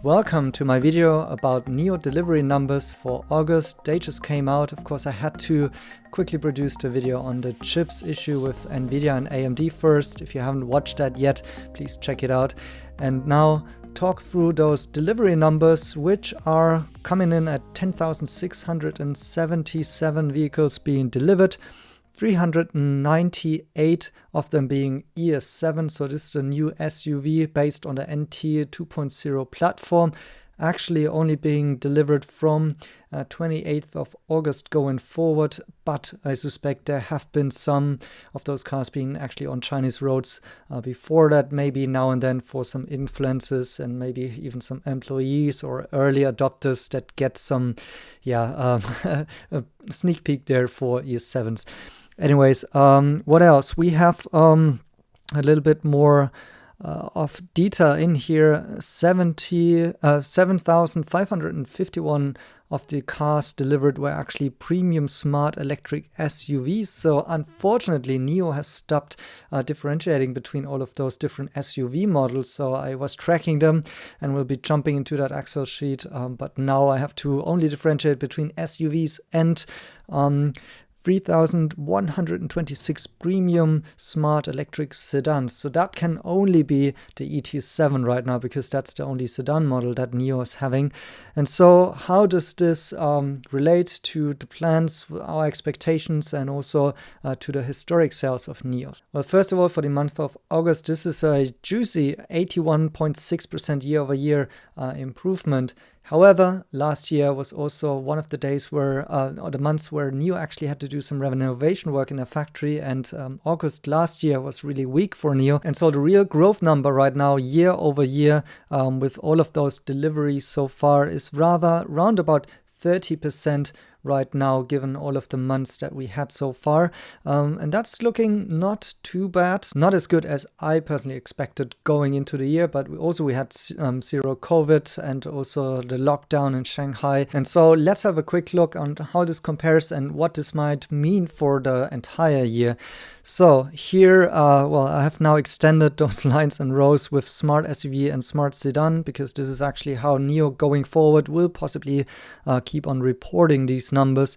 Welcome to my video about NIO delivery numbers for August. They just came out. Of course, I had to quickly produce the video on the chips issue with NVIDIA and AMD first. If you haven't watched that yet, please check it out. And now talk through those delivery numbers, which are coming in at 10,677 vehicles being delivered. 398 of them being ES7, so this is the new SUV based on the NT 2.0 platform, actually only being delivered from 28th of August going forward, but I suspect there have been some of those cars being actually on Chinese roads before that, maybe now and then for some influencers and maybe even some employees or early adopters that get some a sneak peek there for ES7s. Anyways, what else? We have a little bit more of detail in here. 7,551 of the cars delivered were actually premium smart electric SUVs. So unfortunately, NIO has stopped differentiating between all of those different SUV models. So I was tracking them and will be jumping into that Excel sheet. But now I have to only differentiate between SUVs and 3,126 premium smart electric sedans. So that can only be the ET7 right now, because that's the only sedan model that NIO is having. And so how does this relate to the plans, our expectations, and also to the historic sales of NIO? Well, first of all, for the month of August, this is a juicy 81.6% year-over-year improvement. However, last year was also one of the days where, or the months where NIO actually had to do some renovation work in their factory, and August last year was really weak for NIO. And so the real growth number right now, year over year, with all of those deliveries so far, is rather round about 30% right now, given all of the months that we had so far. And that's looking not too bad. Not as good as I personally expected going into the year, but we had zero COVID and also the lockdown in Shanghai. And so let's have a quick look on how this compares and what this might mean for the entire year. So here, I have now extended those lines and rows with smart SUV and smart sedan, because this is actually how NIO going forward will possibly keep on reporting these numbers.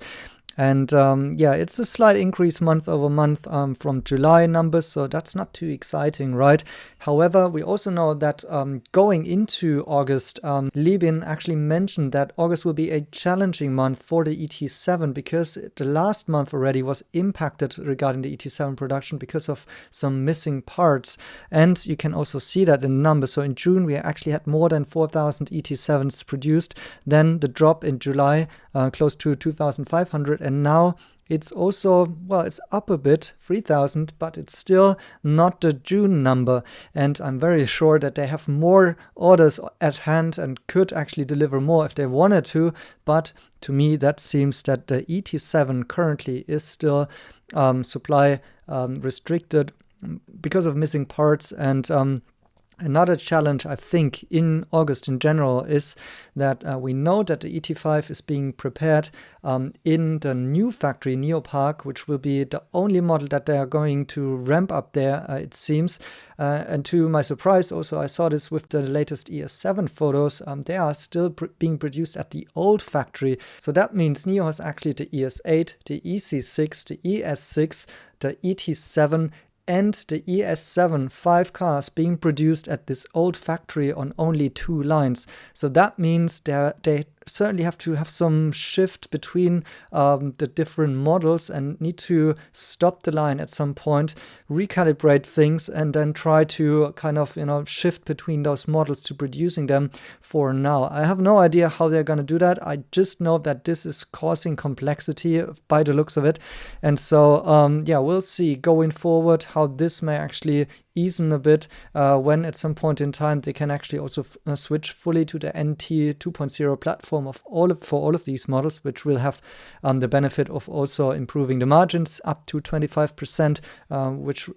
And it's a slight increase month over month from July numbers, so that's not too exciting, right? However, we also know that going into August, Li Bin actually mentioned that August will be a challenging month for the ET7, because the last month already was impacted regarding the ET7 production because of some missing parts. And you can also see that in the numbers. So in June, we actually had more than 4,000 ET7s produced. Then the drop in July, close to 2,500. And now it's also, it's up a bit, 3,000, but it's still not the June number. And I'm very sure that they have more orders at hand and could actually deliver more if they wanted to. But to me, that seems that the ET7 currently is still supply restricted because of missing parts. And another challenge, I think, in August in general is that we know that the ET5 is being prepared in the new factory, NIO Park, which will be the only model that they are going to ramp up there, it seems. And to my surprise, also, I saw this with the latest ES7 photos. They are still being produced at the old factory. So that means NIO has actually the ES8, the EC6, the ES6, the ET7, and the ES7, 5 cars being produced at this old factory on only 2 lines. So that means they certainly have to have some shift between the different models and need to stop the line at some point, recalibrate things, and then try to kind of shift between those models to producing them for now. I have no idea how they're going to do that. I just know that this is causing complexity by the looks of it. And so we'll see going forward how this may actually easen a bit when at some point in time they can actually also switch fully to the NT 2.0 platform for all of these models, which will have the benefit of also improving the margins up to 25%, which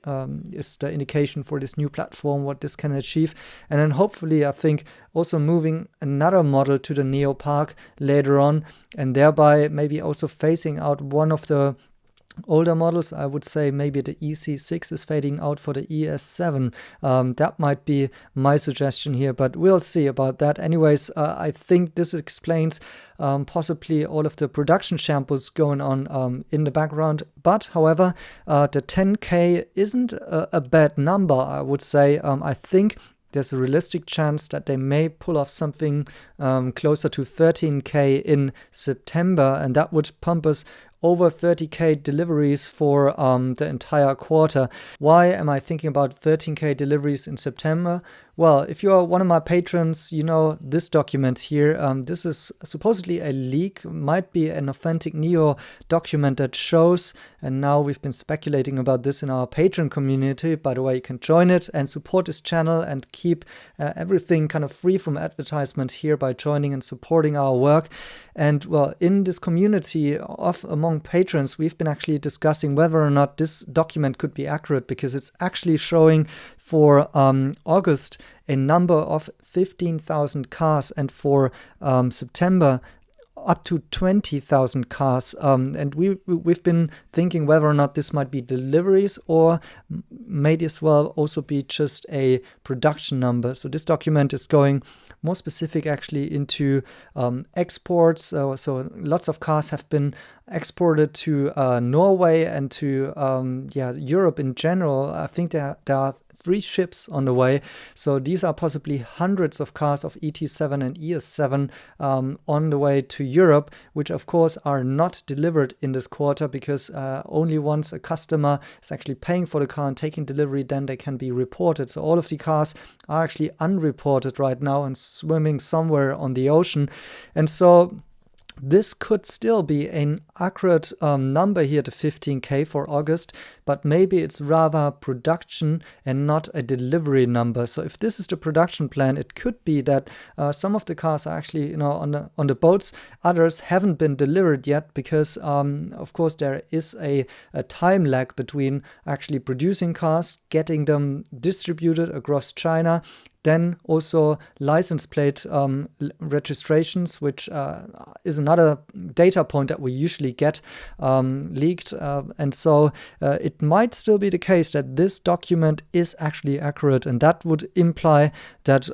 is the indication for this new platform, what this can achieve. And then hopefully, I think, also moving another model to the NIO Park later on, and thereby maybe also phasing out one of the older models, I would say maybe the EC6 is fading out for the ES7. That might be my suggestion here, but we'll see about that. Anyways, I think this explains possibly all of the production shambles going on in the background. But however, the 10K isn't a bad number, I would say. I think there's a realistic chance that they may pull off something closer to 13K in September, and that would pump us over 30K deliveries for the entire quarter. Why am I thinking about 13K deliveries in September? Well, if you are one of my patrons, you know this document here. This is supposedly a leak, might be an authentic NIO document that shows, and now we've been speculating about this in our Patreon community. By the way, you can join it and support this channel and keep everything kind of free from advertisement here by joining and supporting our work. And well, in this community among patrons, we've been actually discussing whether or not this document could be accurate, because it's actually showing for August a number of 15,000 cars, and for September up to 20,000 cars. And we've been thinking whether or not this might be deliveries or may as well also be just a production number. So this document is going more specific actually into exports. So lots of cars have been exported to Norway and to Europe in general. I think there are 3 ships on the way. So these are possibly hundreds of cars of ET7 and ES7 on the way to Europe, which of course are not delivered in this quarter, because only once a customer is actually paying for the car and taking delivery, then they can be reported. So all of the cars are actually unreported right now and swimming somewhere on the ocean. And so this could still be an accurate number here, the 15K for August, but maybe it's rather production and not a delivery number. So if this is the production plan, it could be that some of the cars are actually, on the boats. Others haven't been delivered yet, because of course there is a time lag between actually producing cars, getting them distributed across China, then also license plate registrations, which is another data point that we usually get leaked. And so it might still be the case that this document is actually accurate. And that would imply that,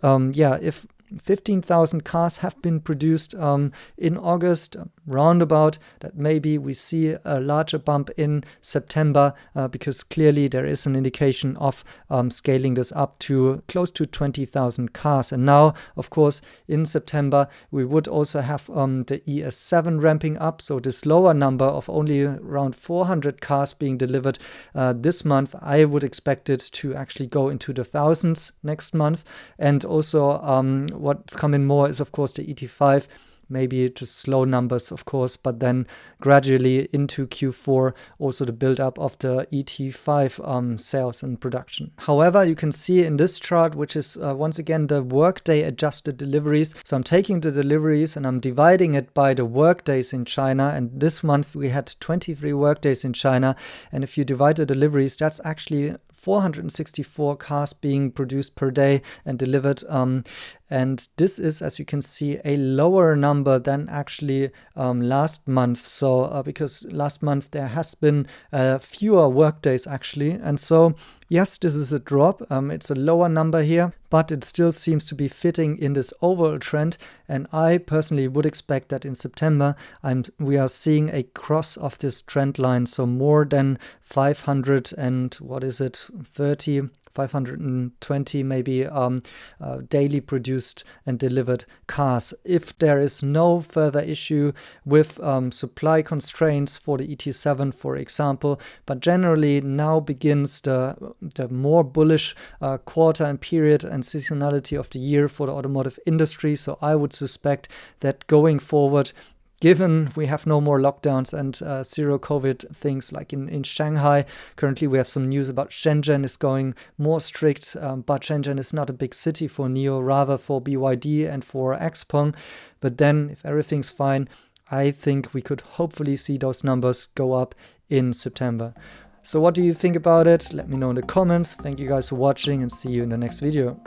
if 15,000 cars have been produced in August, roundabout, that maybe we see a larger bump in September, because clearly there is an indication of scaling this up to close to 20,000 cars. And now, of course, in September, we would also have the ES7 ramping up. So this lower number of only around 400 cars being delivered this month, I would expect it to actually go into the thousands next month. And also what's coming more is, of course, the ET5. Maybe just slow numbers, of course, but then gradually into Q4, also the build-up of the ET5 sales and production. However, you can see in this chart, which is once again the Workday adjusted deliveries. So I'm taking the deliveries and I'm dividing it by the workdays in China. And this month we had 23 workdays in China. And if you divide the deliveries, that's actually 464 cars being produced per day and delivered. And this is, as you can see, a lower number than actually last month. So because last month there has been fewer workdays actually. And so, yes, this is a drop. It's a lower number here, but it still seems to be fitting in this overall trend. And I personally would expect that in September, we are seeing a cross of this trend line. So more than 500 and 520 maybe daily produced and delivered cars, if there is no further issue with supply constraints for the ET7, for example. But generally now begins the more bullish quarter and period and seasonality of the year for the automotive industry. So I would suspect that going forward, given we have no more lockdowns and zero COVID things like in Shanghai, currently we have some news about Shenzhen is going more strict, but Shenzhen is not a big city for NIO, rather for BYD and for XPEV. But then if everything's fine, I think we could hopefully see those numbers go up in September. So what do you think about it? Let me know in the comments. Thank you guys for watching and see you in the next video.